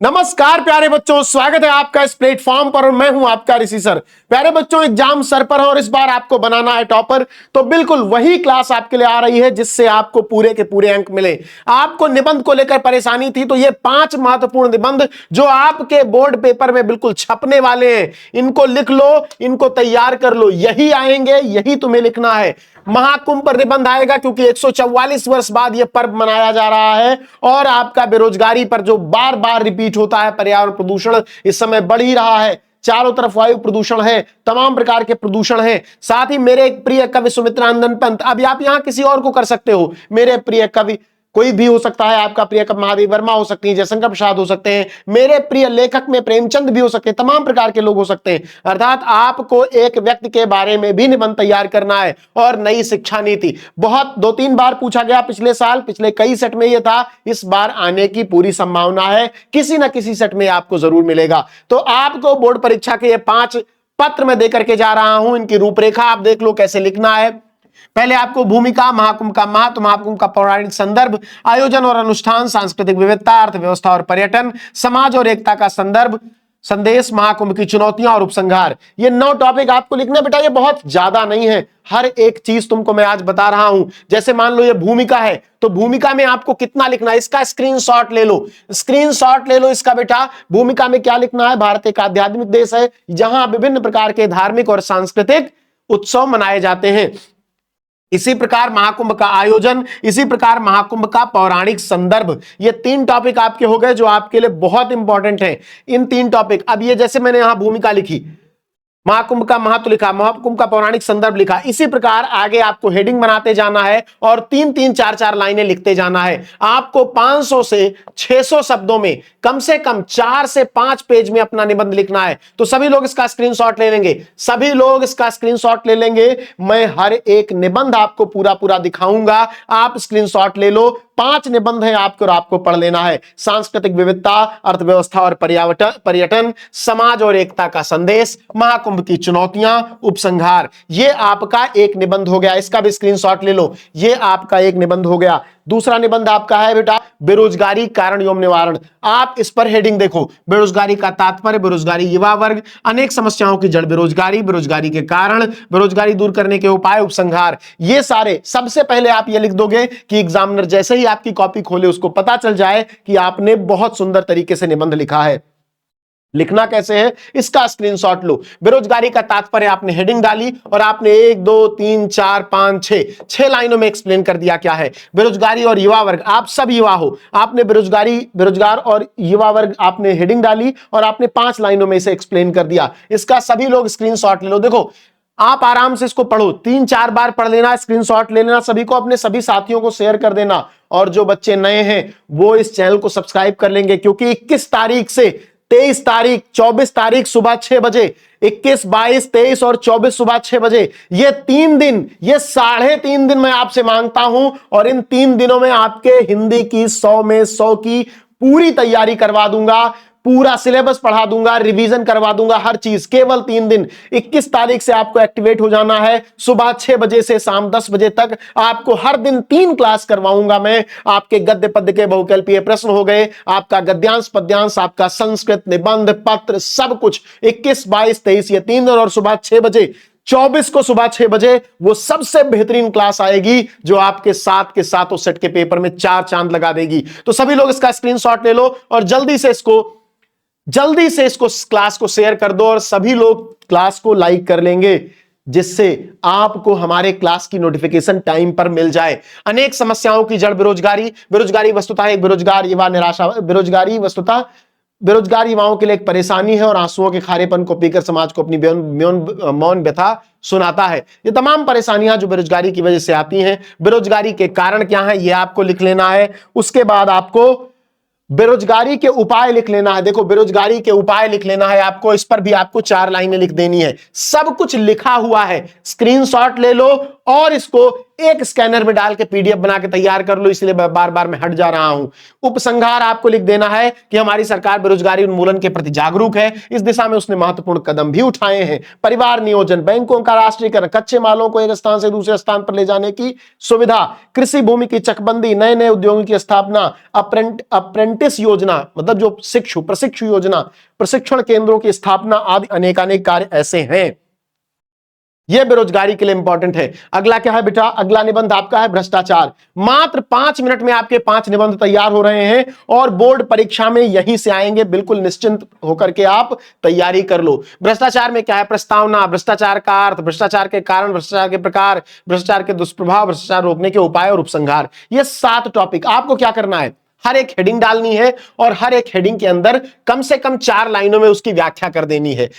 नमस्कार प्यारे बच्चों, स्वागत है आपका इस प्लेटफॉर्म पर और मैं हूं आपका ऋषि सर। प्यारे बच्चों, एग्जाम सर पर है और इस बार आपको बनाना है टॉपर। तो बिल्कुल वही क्लास आपके लिए आ रही है जिससे आपको पूरे के पूरे अंक मिले। आपको निबंध को लेकर परेशानी थी, तो ये 5 महत्वपूर्ण निबंध जो आपके बोर्ड पेपर में बिल्कुल छपने वाले हैं, इनको लिख लो, इनको तैयार कर लो। यही आएंगे, यही तुम्हें लिखना है। महाकुंभ पर निबंध आएगा क्योंकि 144 वर्ष बाद यह पर्व मनाया जा रहा है। और आपका बेरोजगारी पर जो बार बार रिपीट होता है, पर्यावरण प्रदूषण इस समय बढ़ ही रहा है, चारों तरफ वायु प्रदूषण है, तमाम प्रकार के प्रदूषण है। साथ ही मेरे एक प्रिय कवि सुमित्रानंदन पंत, अभी आप यहां किसी और को कर सकते हो, मेरे प्रिय कवि कोई भी हो सकता है, आपका प्रिय कवि महादेव वर्मा हो सकती है, जयशंकर प्रसाद हो सकते हैं, मेरे प्रिय लेखक में प्रेमचंद भी हो सकते हैं, तमाम प्रकार के लोग हो सकते हैं। अर्थात आपको एक व्यक्ति के बारे में भी निबंध तैयार करना है। और नई शिक्षा नीति बहुत 2-3 बार पूछा गया पिछले साल, पिछले कई सेट में यह था, इस बार आने की पूरी संभावना है, किसी ना किसी सेट में आपको जरूर मिलेगा। तो आपको बोर्ड परीक्षा के ये 5 पत्र में देकर के जा रहा हूं, इनकी रूपरेखा आप देख लो कैसे लिखना है। पहले आपको भूमिका, महाकुंभ का महत्व, महाकुंभ का पौराणिक संदर्भ, आयोजन और अनुष्ठान, सांस्कृतिक विविधता, अर्थव्यवस्था और पर्यटन, समाज और एकता का संदर्भ, संदेश, महाकुंभ की चुनौतियां और उपसंहार। ये 9 टॉपिक आपको लिखना बेटा, ये बहुत ज्यादा नहीं है। हर एक चीज तुमको मैं आज बता रहा हूं। जैसे मान लो ये भूमिका है, तो भूमिका में आपको कितना लिखना है, इसका स्क्रीनशॉट ले लो, स्क्रीनशॉट ले लो इसका बेटा। भूमिका में क्या लिखना है? भारत एक आध्यात्मिक देश है जहां विभिन्न प्रकार के धार्मिक और सांस्कृतिक उत्सव मनाए जाते हैं। इसी प्रकार महाकुंभ का आयोजन, इसी प्रकार महाकुंभ का पौराणिक संदर्भ। ये 3 टॉपिक आपके हो गए जो आपके लिए बहुत इंपॉर्टेंट है। इन 3 टॉपिक, अब ये जैसे मैंने यहां भूमिका लिखी, महाकुंभ का महत्व लिखा, महाकुंभ का पौराणिक संदर्भ लिखा, इसी प्रकार आगे आपको हेडिंग बनाते जाना है और 3-3, 4-4 लाइनें लिखते जाना है। आपको 500 से 600 शब्दों में कम से कम 4 से 5 पेज में अपना निबंध लिखना है। तो सभी लोग इसका स्क्रीनशॉट ले लेंगे, सभी लोग इसका स्क्रीनशॉट ले लेंगे। मैं हर एक निबंध आपको पूरा पूरा दिखाऊंगा, आप स्क्रीनशॉट ले लो। 5 निबंध है आपको और आपको पढ़ लेना है। सांस्कृतिक विविधता, अर्थव्यवस्था और पर्यटन, समाज और एकता का संदेश, महाकुंभ की चुनौतियां, उपसंहार। ये आपका एक निबंध हो गया, इसका भी स्क्रीनशॉट ले लो। ये आपका एक निबंध हो गया। दूसरा निबंध आपका है बेटा बेरोजगारी, कारण एवं निवारण। आप इस पर हेडिंग देखो, बेरोजगारी का तात्पर्य, बेरोजगारी युवा वर्ग, अनेक समस्याओं की जड़ बेरोजगारी, बेरोजगारी के कारण, बेरोजगारी दूर करने के उपाय, उपसंहार। ये सारे सबसे पहले आप ये लिख दोगे कि एग्जामिनर जैसे ही आपकी कॉपी खोले उसको पता चल जाए कि आपने बहुत सुंदर तरीके से निबंध लिखा है। लिखना कैसे है, इसका स्क्रीनशॉट लो। बेरोजगारी का तात्पर्य आपने हेडिंग डाली और आपने 1, 2, 3, 4, 5, 6 लाइनों में एक्सप्लेन कर दिया क्या है बेरोजगारी और युवा वर्ग। आप सब युवा हो, आपने बेरोजगार और युवा वर्ग आपने हेडिंग डाली और आपने 5 लाइनों में इसे एक्सप्लेन कर दिया। इसका सभी लोग स्क्रीनशॉट ले लो। देखो आप आराम से इसको पढ़ो, 3-4 बार पढ़ लेना, स्क्रीनशॉट ले लेना, सभी को, अपने सभी साथियों को शेयर कर देना। और जो बच्चे नए हैं वो इस चैनल को सब्सक्राइब कर लेंगे, क्योंकि 21 तारीख से 23 तारीख, 24 तारीख सुबह 6 बजे, 21, 22, 23 और 24 सुबह 6 बजे, ये 3 दिन, ये 3.5 दिन मैं आपसे मांगता हूं। और इन 3 दिनों में आपके हिंदी की 100 में 100 की पूरी तैयारी करवा दूंगा, पूरा सिलेबस पढ़ा दूंगा, रिवीजन करवा दूंगा, हर चीज केवल 3 दिन। 21 तारीख से आपको एक्टिवेट हो जाना है। सुबह 6 बजे से शाम 10 बजे तक आपको हर दिन 3 क्लास करवाऊंगा मैं। आपके गद्य पद्य के बहुकल्पीय प्रश्न हो गए, आपका गद्यांश पद्यांश, आपका संस्कृत, निबंध, पत्र, सब कुछ 21, 22, 23 ये 3 दिन। और सुबह 6 बजे 24 को सुबह 6 बजे वो सबसे बेहतरीन क्लास आएगी जो आपके साथ के साथों सेट के पेपर में 4 चांद लगा देगी। तो सभी लोग इसका स्क्रीनशॉट ले लो और जल्दी से इसको क्लास को शेयर कर दो और सभी लोग क्लास को लाइक कर लेंगे, जिससे आपको हमारे क्लास की नोटिफिकेशन टाइम पर मिल जाए। अनेक समस्याओं की जड़ बेरोजगारी वस्तुतः एक बेरोजगार युवा निराशा, बेरोजगार युवाओं के लिए एक परेशानी है और आंसुओं के खारेपन को पीकर समाज को अपनी मौन व्यथा सुनाता है। ये तमाम परेशानियां जो बेरोजगारी की वजह से आती हैं, बेरोजगारी के कारण क्या है ये आपको लिख लेना है। उसके बाद आपको बेरोजगारी के उपाय लिख लेना है। देखो बेरोजगारी के उपाय लिख लेना है आपको, इस पर भी आपको 4 लाइनें लिख देनी है। सब कुछ लिखा हुआ है, स्क्रीनशॉट ले लो और इसको एक स्कैनर में डाल के पीडीएफ बना के तैयार कर लो, इसलिए बार बार मैं हट जा रहा हूं। उपसंहार आपको लिख देना है कि हमारी सरकार बेरोजगारी उन्मूलन के प्रति जागरूक है, इस दिशा में उसने महत्वपूर्ण कदम भी उठाए हैं। परिवार नियोजन, बैंकों का राष्ट्रीयकरण, कच्चे मालों को एक स्थान से दूसरे स्थान पर ले जाने की सुविधा, कृषि भूमि की चकबंदी, नए नए उद्योगों की स्थापना, अप्रेंटिस योजना मतलब जो प्रशिक्षु योजना, प्रशिक्षण केंद्रों की स्थापना आदि अनेकानेक कार्य ऐसे हैं। यह बेरोजगारी के लिए इंपॉर्टेंट है। अगला क्या है बेटा? अगला निबंध आपका है भ्रष्टाचार। मात्र 5 मिनट में आपके 5 निबंध तैयार हो रहे हैं और बोर्ड परीक्षा में यहीं से आएंगे, बिल्कुल निश्चिंत होकर के आप तैयारी कर लो। भ्रष्टाचार में क्या है? प्रस्तावना, भ्रष्टाचार का अर्थ, भ्रष्टाचार के कारण, भ्रष्टाचार के प्रकार, भ्रष्टाचार के दुष्प्रभाव, भ्रष्टाचार रोकने के उपाय और उपसंहार। ये 7 टॉपिक आपको क्या करना है, हर एक हेडिंग डालनी है और हर एक हेडिंग के अंदर कम से कम 4 लाइनों में उसकी व्याख्या कर देनी है।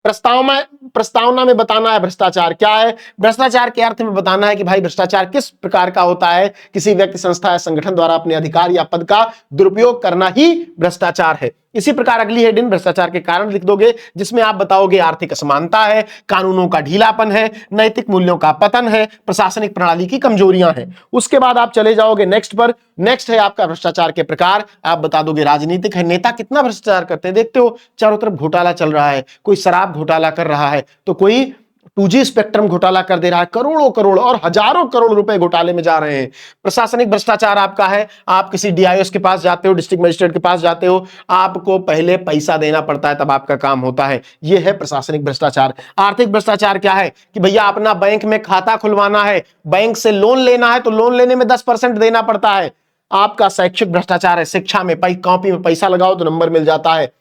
प्रस्तावना में बताना है भ्रष्टाचार क्या है, भ्रष्टाचार के अर्थ में बताना है कि भाई भ्रष्टाचार किस प्रकार का होता है, किसी व्यक्ति, संस्था या संगठन द्वारा अपने अधिकार या पद का दुरुपयोग करना ही भ्रष्टाचार है। इसी प्रकार अगली हेडिंग भ्रष्टाचार के कारण लिख दोगे, जिसमें आप बताओगे आर्थिक असमानता है, कानूनों का ढीलापन है, नैतिक मूल्यों का पतन है, प्रशासनिक प्रणाली की कमजोरियां हैं। उसके बाद आप चले जाओगे नेक्स्ट पर। नेक्स्ट है आपका भ्रष्टाचार के प्रकार, आप बता दोगे राजनीतिक है, नेता कितना भ्रष्टाचार करते हैं। देखते हो चारों तरफ घोटाला चल रहा है, कोई शराब घोटाला कर रहा है तो कोई 2G स्पेक्ट्रम घोटाला कर दे रहा है, करोड़ों करोड़ और हजारों करोड़ रुपए घोटाले में जा रहे हैं। प्रशासनिक भ्रष्टाचार आपका है, आप किसी डीआईओएस के पास जाते हो, डिस्ट्रिक्ट मजिस्ट्रेट के पास जाते हो, आपको पहले पैसा देना पड़ता है तब आपका काम होता है, यह है प्रशासनिक भ्रष्टाचार। आर्थिक भ्रष्टाचार क्या है कि भैया अपना बैंक में खाता खुलवाना है, बैंक से लोन लेना है तो लोन लेने में 10% देना पड़ता है। आपका शैक्षिक भ्रष्टाचार है, शिक्षा में कॉपी में पैसा लगाओ तो नंबर मिल जाता है।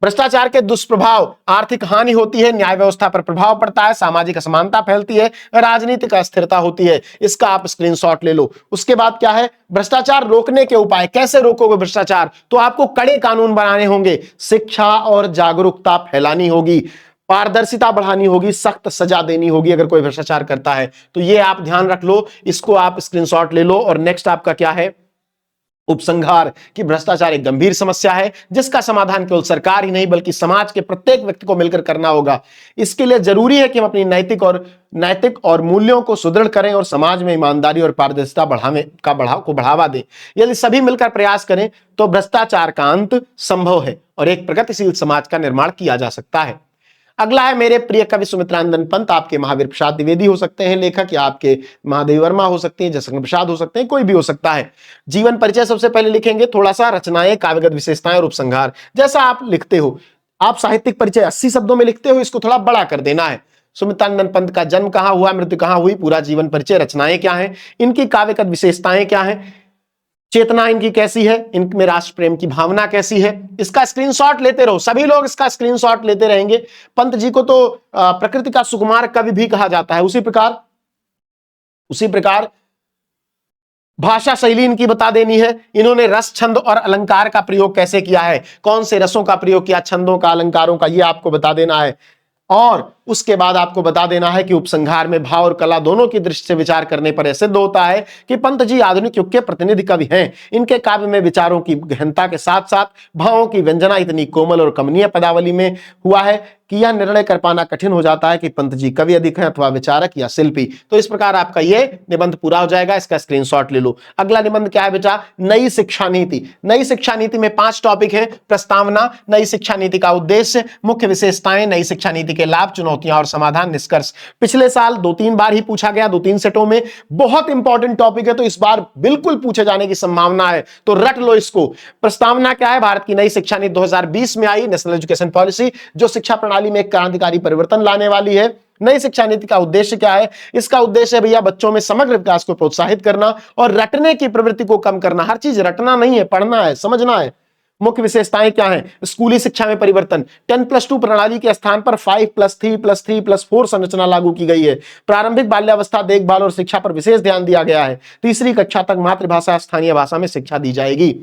भ्रष्टाचार के दुष्प्रभाव, आर्थिक हानि होती है, न्याय व्यवस्था पर प्रभाव पड़ता है, सामाजिक असमानता फैलती है, राजनीतिक अस्थिरता होती है। इसका आप स्क्रीनशॉट ले लो। उसके बाद क्या है? भ्रष्टाचार रोकने के उपाय। कैसे रोकोगे भ्रष्टाचार? तो आपको कड़े कानून बनाने होंगे, शिक्षा और जागरूकता फैलानी होगी, पारदर्शिता बढ़ानी होगी, सख्त सजा देनी होगी अगर कोई भ्रष्टाचार करता है तो। ये आप ध्यान रख लो, इसको आप स्क्रीनशॉट ले लो। और नेक्स्ट आपका क्या है? उपसंहार कि भ्रष्टाचार एक गंभीर समस्या है जिसका समाधान केवल सरकार ही नहीं बल्कि समाज के प्रत्येक व्यक्ति को मिलकर करना होगा। इसके लिए जरूरी है कि हम अपनी नैतिक और मूल्यों को सुदृढ़ करें और समाज में ईमानदारी और पारदर्शिता बढ़ावा दें। यदि सभी मिलकर प्रयास करें तो भ्रष्टाचार का अंत संभव है और एक प्रगतिशील समाज का निर्माण किया जा सकता है। अगला है मेरे प्रिय कवि सुमित्रानंदन पंत, आपके महावीर प्रसाद द्विवेदी हो सकते हैं लेखक, या आपके महादेवी वर्मा हो सकते हैं, जयशंकर प्रसाद हो सकते हैं, कोई भी हो सकता है। जीवन परिचय सबसे पहले लिखेंगे, थोड़ा सा रचनाएं, काव्यगत विशेषताएं और उपसंहार। जैसा आप लिखते हो, आप साहित्यिक परिचय 80 शब्दों में लिखते हो, इसको थोड़ा बड़ा कर देना है। सुमित्रानंदन पंत का जन्म कहां हुआ, मृत्यु कहां हुई, पूरा जीवन परिचय, रचनाएं क्या है, इनकी काव्यगत विशेषताएं क्या है, चेतना इनकी कैसी है, इनमें राष्ट्र प्रेम की भावना कैसी है, इसका स्क्रीनशॉट लेते रहो। सभी लोग इसका स्क्रीनशॉट लेते रहेंगे। पंत जी को तो प्रकृति का सुकुमार कवि भी कहा जाता है। उसी प्रकार भाषा शैली इनकी बता देनी है। इन्होंने रस, छंद और अलंकार का प्रयोग कैसे किया है, कौन से रसों का प्रयोग किया, छंदों का, अलंकारों का, यह आपको बता देना है। और उसके बाद आपको बता देना है कि उपसंहार में भाव और कला दोनों की दृष्टि से विचार करने पर सिद्ध होता है कि पंत जी आधुनिक युग के प्रतिनिधि कवि हैं। इनके काव्य में विचारों की गहनता के साथ साथ भावों की व्यंजना इतनी कोमल और कमनीय पदावली में हुआ है कि यह निर्णय कर पाना कठिन हो जाता है कि पंत जी कवि अधिक हैं अथवा विचारक या शिल्पी। तो इस प्रकार आपका यह निबंध पूरा हो जाएगा, इसका स्क्रीनशॉट ले लो। अगला निबंध क्या है बेटा? नई शिक्षा नीति। नई शिक्षा नीति में 5 टॉपिक हैं। प्रस्तावना, नई शिक्षा नीति का उद्देश्य, मुख्य विशेषताएं, नई शिक्षा नीति के लाभ, चुनौतियां और समाधान, निष्कर्ष। पिछले साल 2-3 बार ही पूछा गया, 2-3 सेटों में। बहुत इंपॉर्टेंट टॉपिक है तो इस बार बिल्कुल पूछे जाने की संभावना है, तो रट लो इसको। प्रस्तावना क्या है? भारत की नई शिक्षा नीति 2020 में आई नेशनल एजुकेशन पॉलिसी, जो शिक्षा प्रणाली में एक क्रांतिकारी परिवर्तन लाने वाली है। नई शिक्षा नीति का उद्देश्य क्या है? इसका उद्देश्य है भैया बच्चों में समग्र विकास को प्रोत्साहित करना और रटने की प्रवृत्ति को कम करना। हर चीज रटना नहीं है, पढ़ना है, समझना है। मुख्य विशेषताएं क्या हैं? स्कूली शिक्षा में परिवर्तन, 10+2 प्रणाली के स्थान पर 5+3+3+4 संरचना लागू की गई है। प्रारंभिक बाल्यावस्था देखभाल और शिक्षा पर विशेष ध्यान दिया गया है। 3री कक्षा तक मातृभाषा स्थानीय भाषा में शिक्षा दी जाएगी।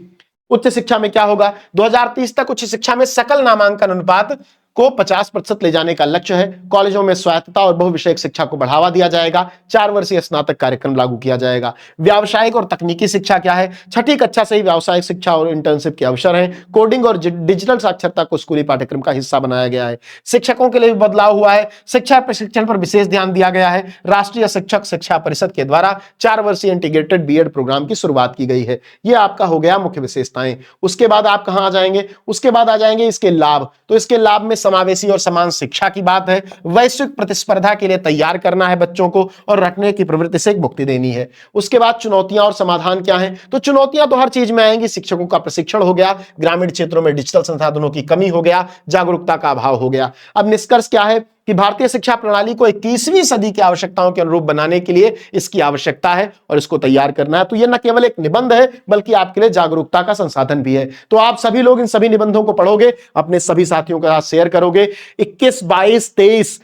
उच्च शिक्षा में क्या होगा? 2030 तक उच्च शिक्षा में सकल नामांकन अनुपात को 50% ले जाने का लक्ष्य है। कॉलेजों में स्वायत्तता और बहुविषयक शिक्षा को बढ़ावा दिया जाएगा। 4 वर्षीय स्नातक कार्यक्रम लागू किया जाएगा। व्यावसायिक और तकनीकी शिक्षा क्या है? छठी कक्षा से ही व्यावसायिक शिक्षा और इंटर्नशिप के अवसर हैं। कोडिंग और डिजिटल साक्षरता को स्कूली पाठ्यक्रम का हिस्सा बनाया गया है। शिक्षकों के लिए भी बदलाव हुआ है। शिक्षा प्रशिक्षण पर विशेष ध्यान दिया गया है। राष्ट्रीय शिक्षक शिक्षा परिषद के द्वारा 4 वर्षीय इंटीग्रेटेड बीएड प्रोग्राम की शुरुआत की गई है। यह आपका हो गया मुख्य विशेषताएं। उसके बाद आप कहां आ जाएंगे? उसके बाद आ जाएंगे इसके लाभ। तो इसके लाभ में समावेशी और समान शिक्षा की बात है। वैश्विक प्रतिस्पर्धा के लिए तैयार करना है बच्चों को और रटने की प्रवृत्ति से मुक्ति देनी है। उसके बाद चुनौतियां और समाधान क्या है? तो चुनौतियां तो हर चीज में आएंगी। शिक्षकों का प्रशिक्षण हो गया, ग्रामीण क्षेत्रों में डिजिटल संसाधनों की कमी हो गया, जागरूकता का अभाव हो गया। अब निष्कर्ष क्या है कि भारतीय शिक्षा प्रणाली को 21वीं सदी की आवश्यकताओं के अनुरूप बनाने के लिए इसकी आवश्यकता है और इसको तैयार करना है। तो यह न केवल एक निबंध है बल्कि आपके लिए जागरूकता का संसाधन भी है। तो आप सभी लोग इन सभी निबंधों को पढ़ोगे, अपने सभी साथियों के साथ शेयर करोगे। 21, 22, 23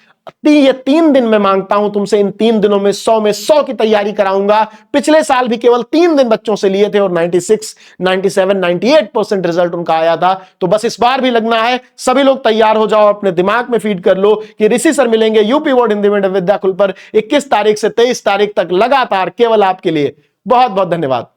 ये 3 दिन मैं मांगता हूं तुमसे। इन 3 दिनों में 100 में 100 की तैयारी कराऊंगा। पिछले साल भी केवल 3 दिन बच्चों से लिए थे और 96, 97, 98% रिजल्ट उनका आया था। तो बस इस बार भी लगना है। सभी लोग तैयार हो जाओ, अपने दिमाग में फीड कर लो कि ऋषि सर मिलेंगे UP board Hindi medium Vidyakul पर 21 तारीख से 23 तारीख तक लगातार केवल आपके लिए। बहुत बहुत धन्यवाद।